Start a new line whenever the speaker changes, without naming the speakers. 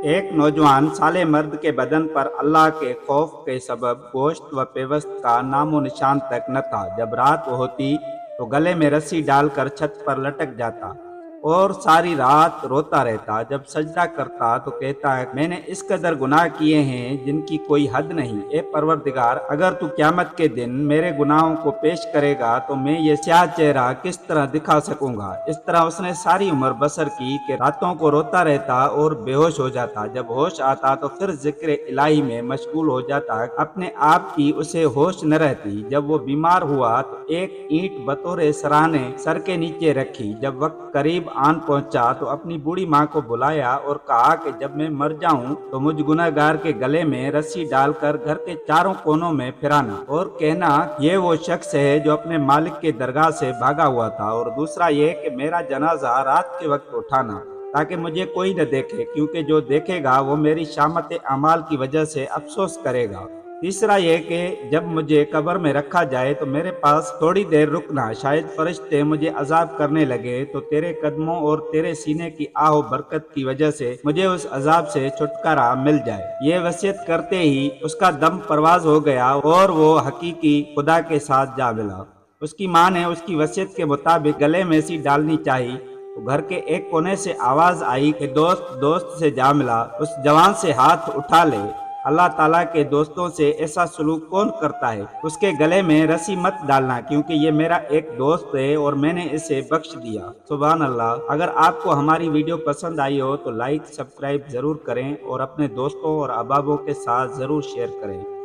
ایک نوجوان سالے مرد کے بدن پر اللہ کے خوف کے سبب گوشت و پیوست کا نام و نشان تک نہ تھا۔ جب رات ہوتی تو گلے میں رسی ڈال کر چھت پر لٹک جاتا اور ساری رات روتا رہتا۔ جب سجدہ کرتا تو کہتا ہے، میں نے اس قدر گناہ کیے ہیں جن کی کوئی حد نہیں۔ اے پروردگار، اگر تو قیامت کے دن میرے گناہوں کو پیش کرے گا تو میں یہ سیاہ چہرہ کس طرح دکھا سکوں گا؟ اس طرح اس نے ساری عمر بسر کی کہ راتوں کو روتا رہتا اور بے ہوش ہو جاتا۔ جب ہوش آتا تو پھر ذکر الہی میں مشغول ہو جاتا، اپنے آپ کی اسے ہوش نہ رہتی۔ جب وہ بیمار ہوا تو ایک اینٹ بطور سراہنے سر کے نیچے رکھی۔ جب وقت قریب آن پہنچا تو اپنی بوڑھی ماں کو بلایا اور کہا کہ جب میں مر جاؤں تو مجھ گناہ گار کے گلے میں رسی ڈال کر گھر کے چاروں کونوں میں پھرانا اور کہنا یہ وہ شخص ہے جو اپنے مالک کے درگاہ سے بھاگا ہوا تھا، اور دوسرا یہ کہ میرا جنازہ رات کے وقت اٹھانا تاکہ مجھے کوئی نہ دیکھے، کیونکہ جو دیکھے گا وہ میری شامت اعمال کی وجہ سے افسوس کرے گا۔ تیسرا یہ کہ جب مجھے قبر میں رکھا جائے تو میرے پاس تھوڑی دیر رکنا، شاید فرشتے مجھے عذاب کرنے لگے تو تیرے قدموں اور تیرے سینے کی آہ و برکت کی وجہ سے مجھے اس عذاب سے چھٹکارا مل جائے۔ یہ وصیت کرتے ہی اس کا دم پرواز ہو گیا اور وہ حقیقی خدا کے ساتھ جا ملا۔ اس کی ماں نے اس کی وصیت کے مطابق گلے میں سی ڈالنی چاہی تو گھر کے ایک کونے سے آواز آئی کہ دوست سے جا ملا، اس جوان سے ہاتھ اٹھا لے۔ اللہ تعالیٰ کے دوستوں سے ایسا سلوک کون کرتا ہے؟ اس کے گلے میں رسی مت ڈالنا، کیونکہ یہ میرا ایک دوست ہے اور میں نے اسے بخش دیا۔ سبحان اللہ۔ اگر آپ کو ہماری ویڈیو پسند آئی ہو تو لائک سبسکرائب ضرور کریں اور اپنے دوستوں اور احبابوں کے ساتھ ضرور شیئر کریں۔